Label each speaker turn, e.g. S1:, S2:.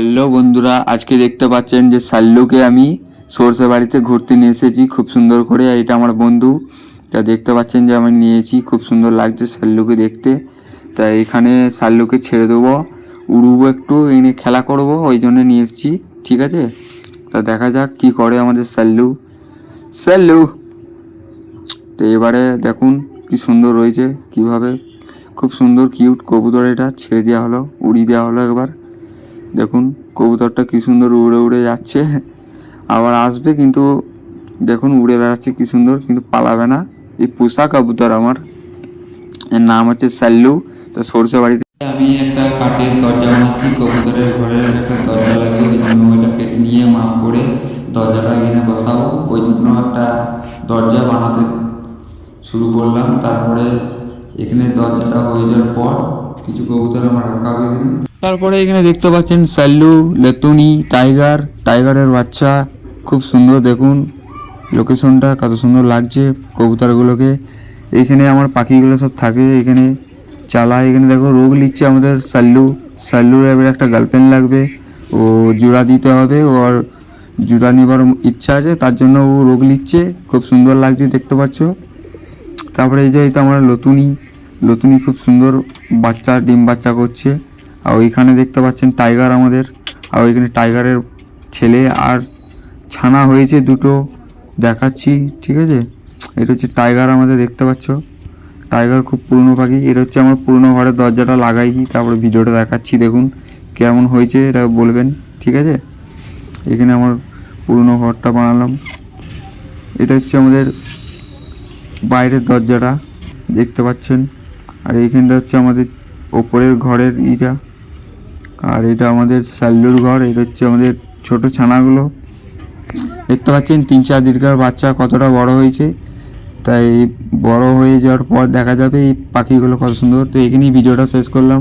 S1: Hello বন্ধুরা, আজকে দেখতে পাচ্ছেন যে সাল্লুকে আমি সর্ষে বাড়িতে ঘুরতে নিয়ে এসেছি খুব সুন্দর করে। এটা আমার বন্ধু, তা দেখতে পাচ্ছেন যে আমি নিয়েছি, খুব সুন্দর লাগছে সাল্লুকে দেখতে। তাই এখানে সাল্লুকে ছেড়ে দেবো, উড়বো একটু, এনে খেলা করব, ওই জন্য নিয়ে এসেছি। ঠিক আছে, তা দেখা যাক কি করে আমাদের সাল্লু। সাল্লু তো এবারে দেখুন কি সুন্দর রয়েছে, কিভাবে খুব সুন্দর কিউট কবুতর। এটা ছেড়ে দেওয়া হলো, উড়িয়ে দেওয়া হলো একবার। দেখুন কবুতরটা কি সুন্দর উড়ে উড়ে যাচ্ছে, আবার আসবে, কিন্তু দেখুন উড়ে বেড়াচ্ছে কি সুন্দর, কিন্তু পালাবে না। এই পোষা কবুতর আমার, এর নাম হচ্ছে সাল্লু। তো সরষে বাড়িতে আমি একটা কাঠের দরজা বানাচ্ছি, কবুতরের ঘরের একটা দরজা লাগবে, ওই জন্য ওইটা কেটে নিয়ে মাপ করে দরজাটা এখানে বসাবো, ওই জন্য একটা দরজা বানাতে শুরু করলাম। তারপরে এখানে দরজাটা হয়ে যাওয়ার পর কিছু কবুতর আমার রাখা হবে এখানে। তারপরে এখানে দেখতে পাচ্ছেন সাল্লু, লেতুনি, টাইগারের বাচ্চা, খুব সুন্দর। দেখুন লোকেশনটা কত সুন্দর লাগছে কবুতরগুলোকে। এখানে আমার পাখিগুলো সব থাকে, এখানে চালায়। এখানে দেখো রোগ নিচ্ছে আমাদের সাল্লুর এবার একটা গার্লফ্রেন্ড লাগবে, ও জোড়া দিতে হবে, ওর জোড়া নেবার ইচ্ছা আছে, তার জন্য ও রোগ নিচ্ছে। খুব সুন্দর লাগছে দেখতে পাচ্ছ। তারপরে এই যে এটা আমার লতুনি খুব সুন্দর ডিম বাচ্চা করছে। আর ওইখানে দেখতে পাচ্ছেন টাইগার আমাদের, আর ওইখানে টাইগারের ছেলে আর ছানা হয়েছে দুটো, দেখাচ্ছি। ঠিক আছে, এটা হচ্ছে টাইগার আমাদের, দেখতে পাচ্ছ। টাইগার খুব পুরনো পাখি। এটা হচ্ছে আমার পুরনো ঘরের দরজাটা লাগাইছি, তারপরে ভিডিওটা দেখাচ্ছি, দেখুন কেমন হয়েছে এটা বলবেন। ঠিক আছে, এখানে আমার পুরনো ঘরটা বানালাম। এটা হচ্ছে আমাদের বাইরের দরজাটা, দেখতে পাচ্ছেন। আর এইখানটা হচ্ছে আমাদের ওপরের ঘরের ইটা, আর এটা আমাদের সাল্লুর ঘর। এটা হচ্ছে আমাদের ছোট ছানাগুলো, দেখতে পাচ্ছেন 3-4 দিনকার বাচ্চা কতটা বড় হয়েছে। তাই বড় হয়ে যাওয়ার পর দেখা যাবে এই পাখিগুলো কত সুন্দর। তো এখানেই ভিডিওটা শেষ করলাম।